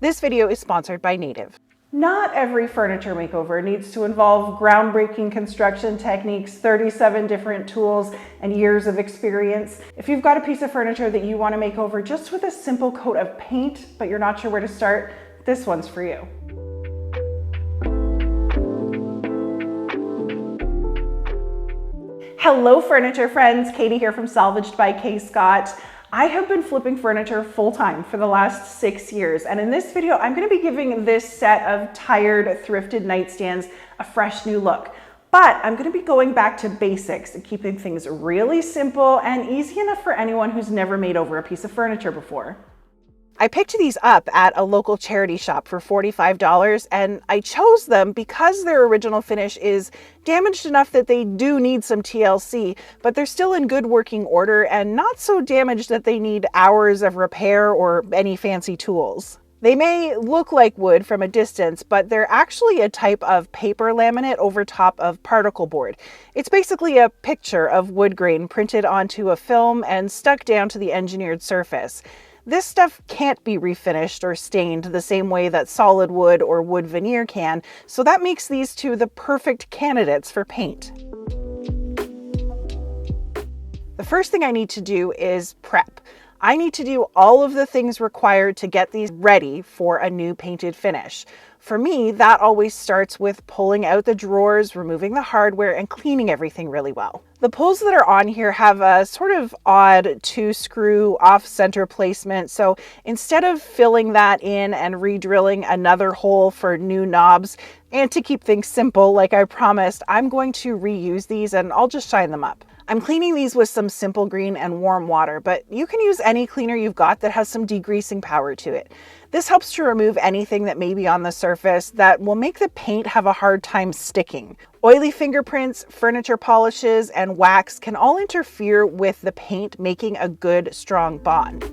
This video is sponsored by Native. Not every furniture makeover needs to involve groundbreaking construction techniques, 37 different tools, and years of experience. If you've got a piece of furniture that you want to make over just with a simple coat of paint, but you're not sure where to start, this one's for you. Hello furniture friends, Katie here from Salvaged by K. Scott. I have been flipping furniture full-time for the last 6 years, and in this video I'm going to be giving this set of tired thrifted nightstands a fresh new look. But I'm going to be going back to basics and keeping things really simple and easy enough for anyone who's never made over a piece of furniture before. I picked these up at a local charity shop for $45, and I chose them because their original finish is damaged enough that they do need some TLC, but they're still in good working order and not so damaged that they need hours of repair or any fancy tools. They may look like wood from a distance, but they're actually a type of paper laminate over top of particle board. It's basically a picture of wood grain printed onto a film and stuck down to the engineered surface. This stuff can't be refinished or stained the same way that solid wood or wood veneer can, so that makes these two the perfect candidates for paint. The first thing I need to do is prep. I need to do all of the things required to get these ready for a new painted finish. For me, that always starts with pulling out the drawers, removing the hardware, and cleaning everything really well. The pulls that are on here have a sort of odd 2-screw off-center placement, so instead of filling that in and re-drilling another hole for new knobs, and to keep things simple like I promised, I'm going to reuse these and I'll just shine them up. I'm cleaning these with some simple green and warm water, but you can use any cleaner you've got that has some degreasing power to it. This helps to remove anything that may be on the surface that will make the paint have a hard time sticking. Oily fingerprints, furniture polishes, and wax can all interfere with the paint making a good, strong bond.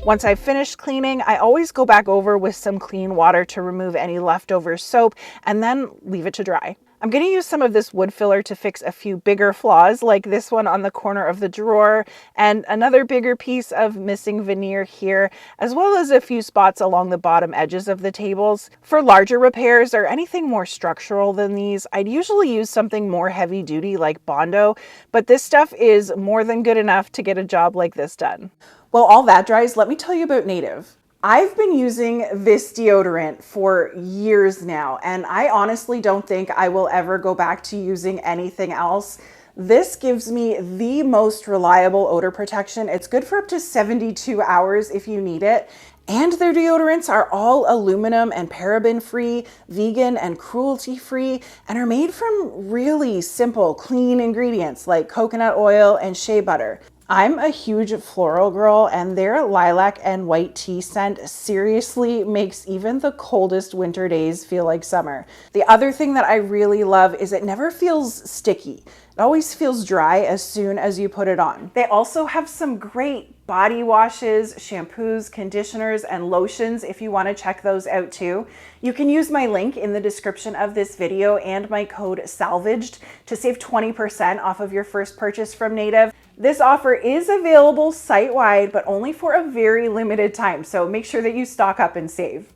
Once I've finished cleaning, I always go back over with some clean water to remove any leftover soap and then leave it to dry. I'm going to use some of this wood filler to fix a few bigger flaws like this one on the corner of the drawer and another bigger piece of missing veneer here, as well as a few spots along the bottom edges of the tables. For larger repairs or anything more structural than these, I'd usually use something more heavy duty like Bondo, but this stuff is more than good enough to get a job like this done. While all that dries, let me tell you about Native. I've been using this deodorant for years now, and I honestly don't think I will ever go back to using anything else. This gives me the most reliable odor protection. It's good for up to 72 hours if you need it. And their deodorants are all aluminum and paraben free, vegan and cruelty free, and are made from really simple, clean ingredients like coconut oil and shea butter. I'm a huge floral girl, and their lilac and white tea scent seriously makes even the coldest winter days feel like summer. The other thing that I really love is it never feels sticky. It always feels dry as soon as you put it on. They also have some great body washes, shampoos, conditioners, and lotions if you want to check those out too. You can use my link in the description of this video and my code SALVAGED to save 20% off of your first purchase from Native. This offer is available site-wide, but only for a very limited time, so make sure that you stock up and save.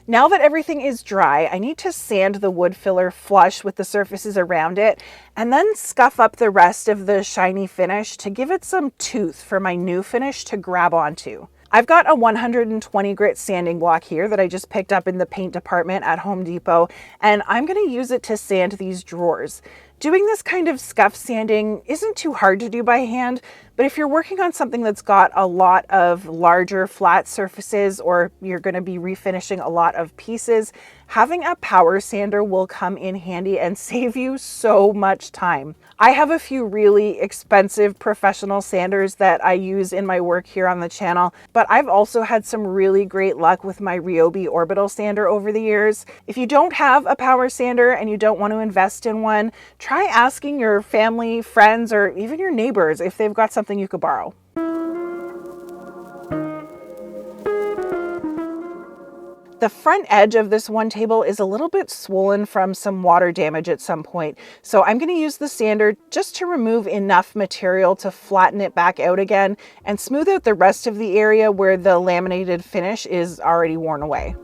Now that everything is dry, I need to sand the wood filler flush with the surfaces around it, and then scuff up the rest of the shiny finish to give it some tooth for my new finish to grab onto. I've got a 120 grit sanding block here that I just picked up in the paint department at Home Depot, and I'm going to use it to sand these drawers. Doing this kind of scuff sanding isn't too hard to do by hand, but if you're working on something that's got a lot of larger flat surfaces, or you're going to be refinishing a lot of pieces, having a power sander will come in handy and save you so much time. I have a few really expensive professional sanders that I use in my work here on the channel, but I've also had some really great luck with my Ryobi orbital sander over the years. If you don't have a power sander and you don't want to invest in one, try asking your family, friends, or even your neighbors if they've got something you could borrow. The front edge of this one table is a little bit swollen from some water damage at some point. So I'm going to use the sander just to remove enough material to flatten it back out again and smooth out the rest of the area where the laminated finish is already worn away.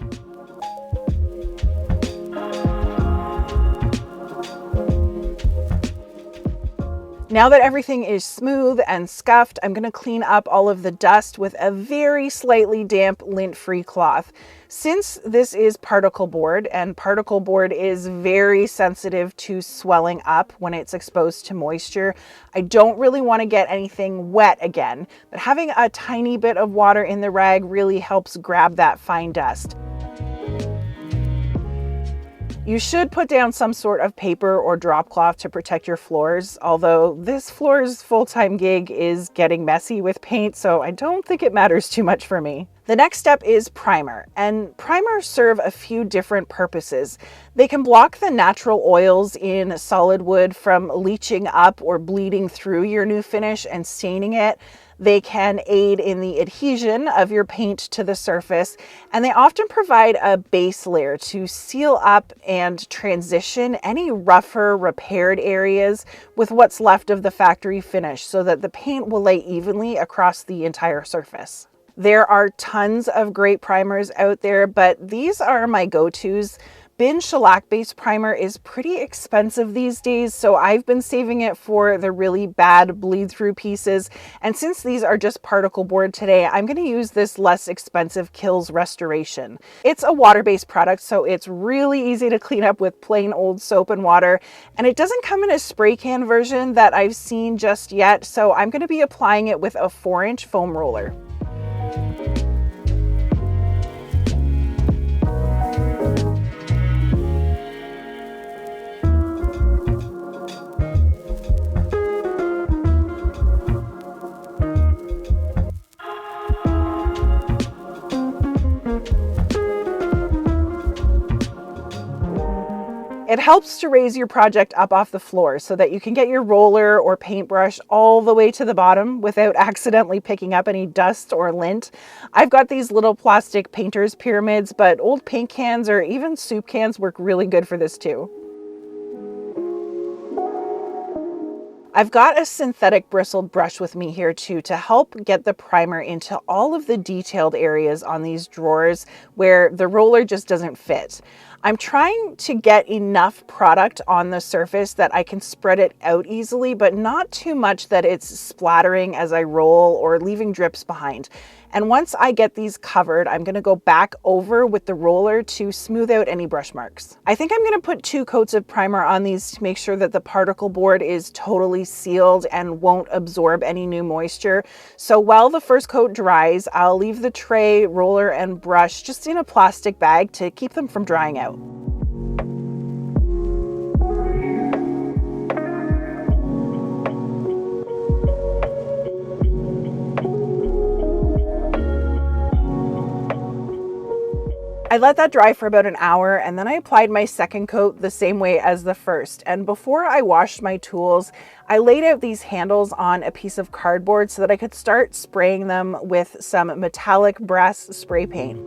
Now that everything is smooth and scuffed, I'm going to clean up all of the dust with a very slightly damp lint-free cloth. Since this is particle board, and particle board is very sensitive to swelling up when it's exposed to moisture, I don't really want to get anything wet again, but having a tiny bit of water in the rag really helps grab that fine dust. You should put down some sort of paper or drop cloth to protect your floors, although this floor's full-time gig is getting messy with paint, so I don't think it matters too much for me. The next step is primer, and primers serve a few different purposes. They can block the natural oils in solid wood from leaching up or bleeding through your new finish and staining it. They can aid in the adhesion of your paint to the surface, and they often provide a base layer to seal up and transition any rougher, repaired areas with what's left of the factory finish so that the paint will lay evenly across the entire surface. There are tons of great primers out there, but these are my go-tos. Bin shellac-based primer is pretty expensive these days, so I've been saving it for the really bad bleed-through pieces. And since these are just particle board today, I'm going to use this less expensive Kills Restoration. It's a water-based product, so it's really easy to clean up with plain old soap and water. And it doesn't come in a spray can version that I've seen just yet, so I'm going to be applying it with a 4-inch foam roller. It helps to raise your project up off the floor so that you can get your roller or paintbrush all the way to the bottom without accidentally picking up any dust or lint. I've got these little plastic painter's pyramids, but old paint cans or even soup cans work really good for this too. I've got a synthetic bristled brush with me here too to help get the primer into all of the detailed areas on these drawers where the roller just doesn't fit. I'm trying to get enough product on the surface that I can spread it out easily, but not too much that it's splattering as I roll or leaving drips behind. And once I get these covered, I'm going to go back over with the roller to smooth out any brush marks. I think I'm going to put 2 coats of primer on these to make sure that the particle board is totally sealed and won't absorb any new moisture. So while the first coat dries, I'll leave the tray, roller, and brush just in a plastic bag to keep them from drying out. I let that dry for about an hour, and then I applied my second coat the same way as the first. And before I washed my tools, I laid out these handles on a piece of cardboard so that I could start spraying them with some metallic brass spray paint.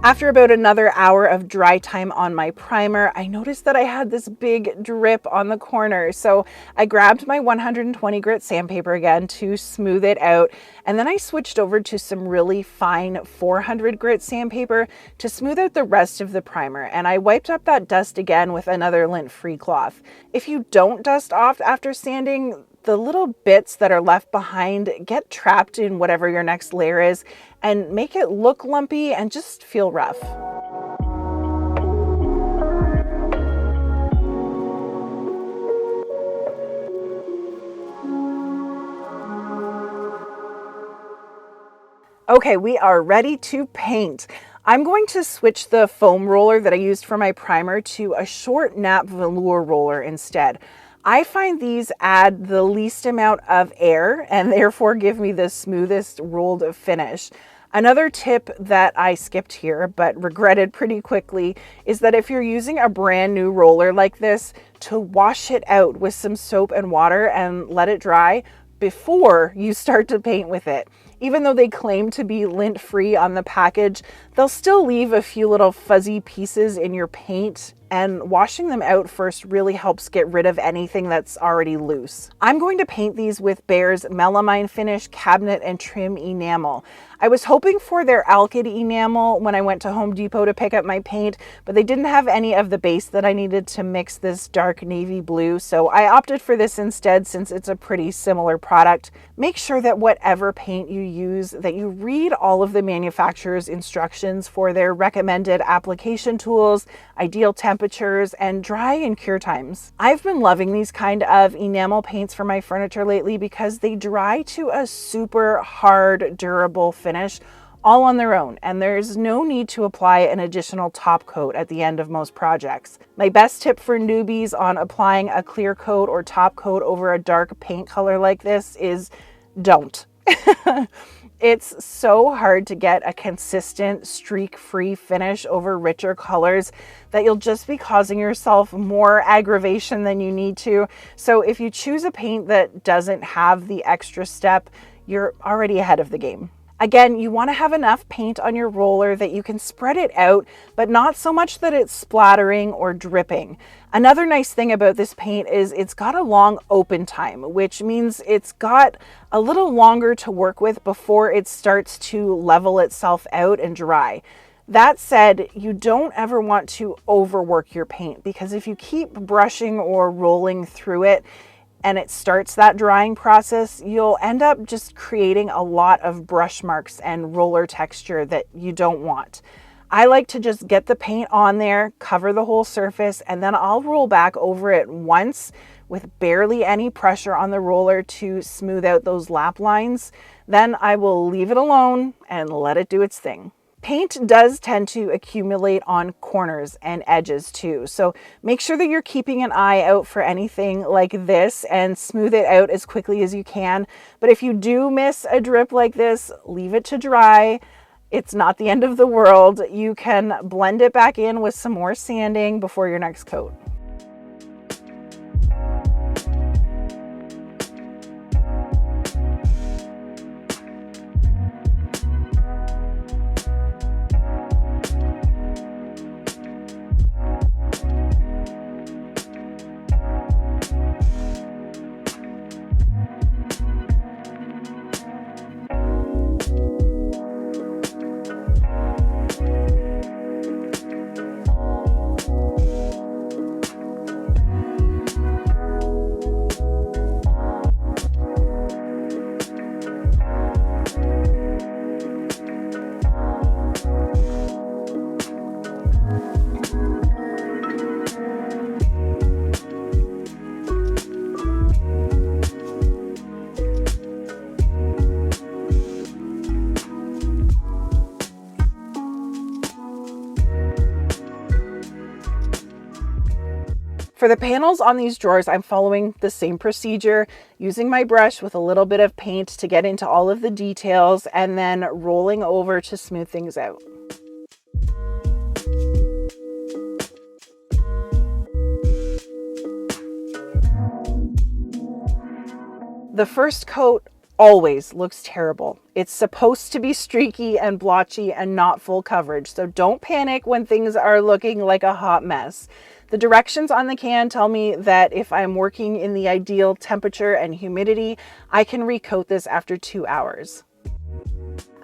After about another hour of dry time on my primer, I noticed that I had this big drip on the corner. So I grabbed my 120 grit sandpaper again to smooth it out. And then I switched over to some really fine 400 grit sandpaper to smooth out the rest of the primer. And I wiped up that dust again with another lint-free cloth. If you don't dust off after sanding, the little bits that are left behind get trapped in whatever your next layer is and make it look lumpy and just feel rough. Okay, we are ready to paint. I'm going to switch the foam roller that I used for my primer to a short nap velour roller instead. I find these add the least amount of air and therefore give me the smoothest rolled finish. Another tip that I skipped here but regretted pretty quickly is that if you're using a brand new roller like this, to wash it out with some soap and water and let it dry. before you start to paint with it. Even though they claim to be lint-free on the package, they'll still leave a few little fuzzy pieces in your paint, and washing them out first really helps get rid of anything that's already loose. I'm going to paint these with Behr's melamine finish cabinet and trim enamel. I was hoping for their alkyd enamel when I went to Home Depot to pick up my paint, but they didn't have any of the base that I needed to mix this dark navy blue, so I opted for this instead since it's a pretty similar product. Make sure that whatever paint you use, that you read all of the manufacturer's instructions for their recommended application tools, ideal temperatures, and dry and cure times. I've been loving these kind of enamel paints for my furniture lately because they dry to a super hard, durable finish all on their own, and there's no need to apply an additional top coat at the end of most projects. My best tip for newbies on applying a clear coat or top coat over a dark paint color like this is don't. It's so hard to get a consistent streak-free finish over richer colors that you'll just be causing yourself more aggravation than you need to. So if you choose a paint that doesn't have the extra step, you're already ahead of the game. Again, you want to have enough paint on your roller that you can spread it out, but not so much that it's splattering or dripping. Another nice thing about this paint is it's got a long open time, which means it's got a little longer to work with before it starts to level itself out and dry. That said, you don't ever want to overwork your paint, because if you keep brushing or rolling through it, and it starts that drying process, you'll end up just creating a lot of brush marks and roller texture that you don't want. I like to just get the paint on there, cover the whole surface, and then I'll roll back over it once with barely any pressure on the roller to smooth out those lap lines. Then I will leave it alone and let it do its thing. Paint does tend to accumulate on corners and edges too, so make sure that you're keeping an eye out for anything like this and smooth it out as quickly as you can. But if you do miss a drip like this, leave it to dry. It's not the end of the world. You can blend it back in with some more sanding before your next coat. For the panels on these drawers, I'm following the same procedure, using my brush with a little bit of paint to get into all of the details and then rolling over to smooth things out. The first coat always looks terrible. It's supposed to be streaky and blotchy and not full coverage, so don't panic when things are looking like a hot mess. The directions on the can tell me that if I'm working in the ideal temperature and humidity, I can recoat this after 2 hours.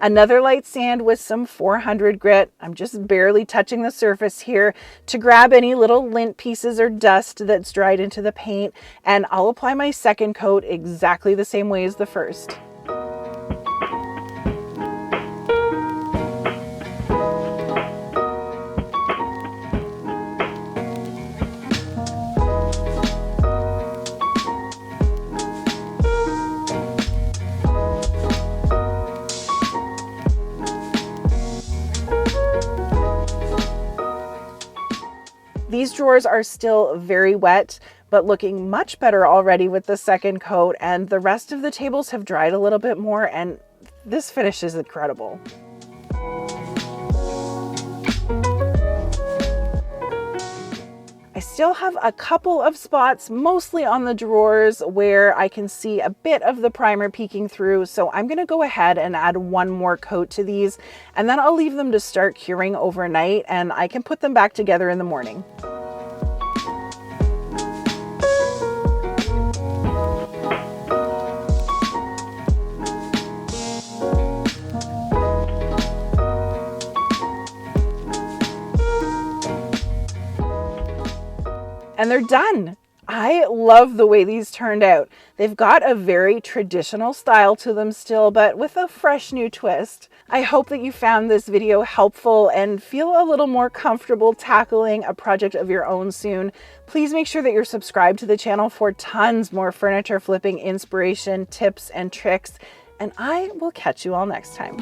Another light sand with some 400 grit. I'm just barely touching the surface here to grab any little lint pieces or dust that's dried into the paint, and I'll apply my second coat exactly the same way as the first. These drawers are still very wet, but looking much better already with the second coat, and the rest of the tables have dried a little bit more, and this finish is incredible. I still still have a couple of spots, mostly on the drawers, where I can see a bit of the primer peeking through. So I'm gonna go ahead and add one more coat to these, and then I'll leave them to start curing overnight, and I can put them back together in the morning. And they're done. I love the way these turned out. They've got a very traditional style to them still, but with a fresh new twist. I hope that you found this video helpful and feel a little more comfortable tackling a project of your own soon. Please make sure that you're subscribed to the channel for tons more furniture flipping inspiration, tips, and tricks. And I will catch you all next time.